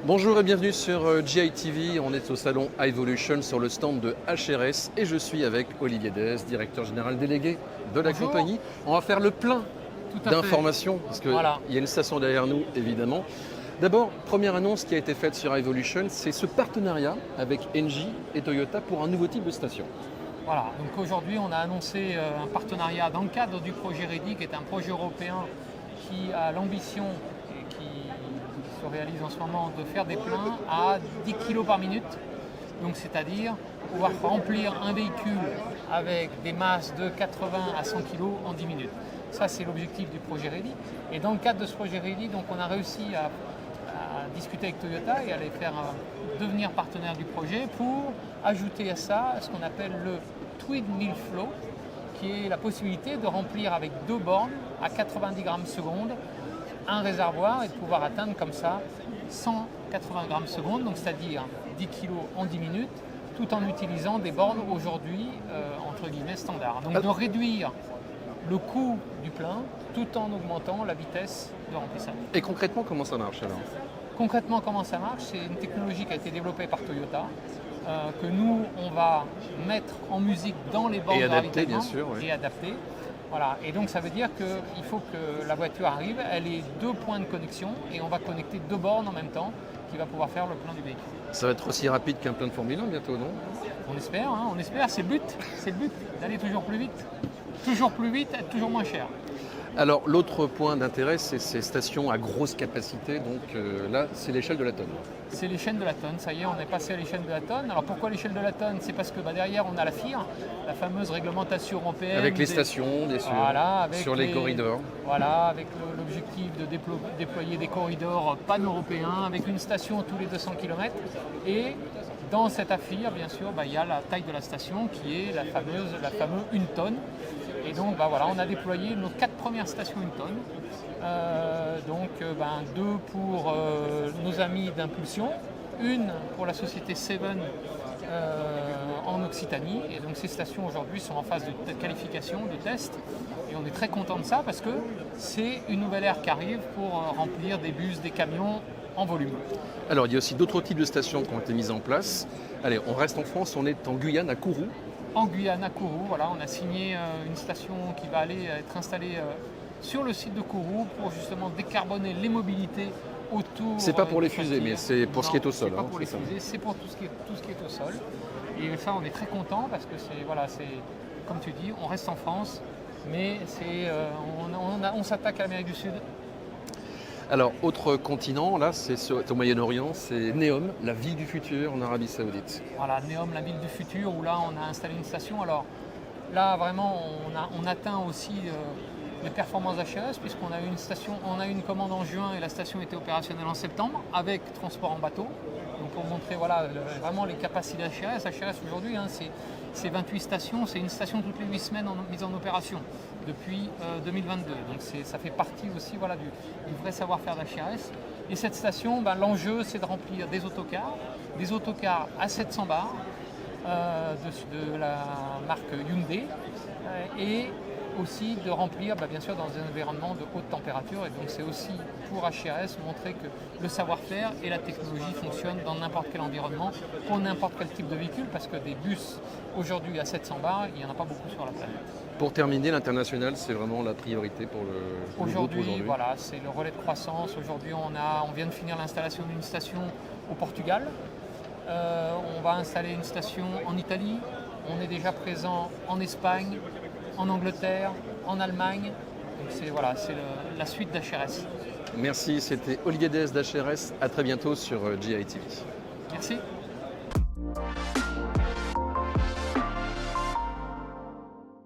Bonjour et bienvenue sur GITV. On est au salon iVolution sur le stand de HRS et je suis avec Olivier Dès, directeur général délégué de la Bonjour. compagnie. On va faire le plein Tout à fait. d'informations parce qu'il Voilà. y a une station derrière nous évidemment. D'abord, première annonce qui a été faite sur iVolution, c'est ce partenariat avec Engie et Toyota pour un nouveau type de station. Voilà, donc aujourd'hui on a annoncé un partenariat dans le cadre du projet REDI, qui est un projet européen qui a l'ambition et qui se réalise en ce moment de faire des pleins à 10 kg par minute. Donc c'est-à-dire pouvoir remplir un véhicule avec des masses de 80 à 100 kg en 10 minutes. Ça c'est l'objectif du projet REDI. Et dans le cadre de ce projet REDI, donc on a réussi à discuter avec Toyota et à les faire devenir partenaires du projet pour ajouter à ça ce qu'on appelle le Twin Mill Flow, qui est la possibilité de remplir avec deux bornes à 90 grammes seconde un réservoir et de pouvoir atteindre comme ça 180 grammes seconde, donc c'est-à-dire 10 kg en 10 minutes, tout en utilisant des bornes aujourd'hui entre guillemets standards. Donc de réduire le coût du plein tout en augmentant la vitesse de remplissage. Et concrètement, comment ça marche alors ? Concrètement, comment ça marche? C'est une technologie qui a été développée par Toyota, que nous, on va mettre en musique dans les bornes Et de adapter, ravitaillement bien sûr, oui. et adapter. Voilà. Et donc ça veut dire qu'il faut que la voiture arrive, elle ait deux points de connexion et on va connecter deux bornes en même temps qui va pouvoir faire le plein du véhicule. Ça va être aussi rapide qu'un plein de Formule 1 bientôt, non ? On espère, c'est le but, d'aller toujours plus vite. Toujours plus vite, être toujours moins cher. Alors l'autre point d'intérêt, c'est ces stations à grosse capacité, donc là c'est l'échelle de la tonne. C'est l'échelle de la tonne, ça y est, on est passé à l'échelle de la tonne. Alors pourquoi l'échelle de la tonne? C'est parce que derrière on a la FIR, la fameuse réglementation européenne. Avec les stations, bien sûr, voilà, avec sur les corridors. Voilà, avec l'objectif de déployer des corridors pan-européens, avec une station tous les 200 km. Et dans cette AFIR, bien sûr, il y a la taille de la station qui est la fameuse 1 tonne. Et donc voilà, on a déployé nos 4 premières stations 1 tonne. Deux pour nos amis d'Impulsion, une pour la société Seven en Occitanie. Et donc ces stations aujourd'hui sont en phase de qualification, de test. Et on est très content de ça parce que c'est une nouvelle ère qui arrive pour remplir des bus, des camions en volume. Alors il y a aussi d'autres types de stations qui ont été mises en place. Allez, on reste en France, on est en Guyane, à Kourou. En Guyane, à Kourou, voilà, on a signé une station qui va aller être installée sur le site de Kourou pour justement décarboner les mobilités autour. C'est pas pour les du fusées, chantier. mais c'est pour ce qui est au sol. C'est pas hein, pour les c'est ça. fusées, c'est pour tout ce qui est au sol. Et ça, on est très content parce que c'est comme tu dis, on reste en France, mais on s'attaque à l'Amérique du Sud. Alors, autre continent, là, c'est au Moyen-Orient, c'est Neom, la ville du futur en Arabie Saoudite. Voilà, Neom, la ville du futur, où là, on a installé une station. Alors là, vraiment, on atteint aussi les performances HRS, puisqu'on a eu une station, on a eu une commande en juin et la station était opérationnelle en septembre, avec transport en bateau. Donc pour montrer vraiment les capacités HRS. HRS aujourd'hui, c'est 28 stations, c'est une station toutes les 8 semaines mise en opération depuis 2022. Donc ça fait partie aussi du vrai savoir-faire d'HRS. Et cette station, l'enjeu c'est de remplir des autocars à 700 bars de la marque Hyundai et aussi de remplir bien sûr dans un environnement de haute température. Et donc c'est aussi pour HRS montrer que le savoir-faire et la technologie fonctionnent dans n'importe quel environnement, pour n'importe quel type de véhicule, parce que des bus aujourd'hui à 700 bars, il n'y en a pas beaucoup sur la planète. Pour terminer, l'international, c'est vraiment la priorité pour le groupe aujourd'hui. Voilà, c'est le relais de croissance. Aujourd'hui, on vient de finir l'installation d'une station au Portugal. On va installer une station en Italie. On est déjà présent en Espagne, en Angleterre, en Allemagne. Donc c'est la suite d'HRS. Merci, c'était Olivier Dès d'HRS. À très bientôt sur GITV. Merci.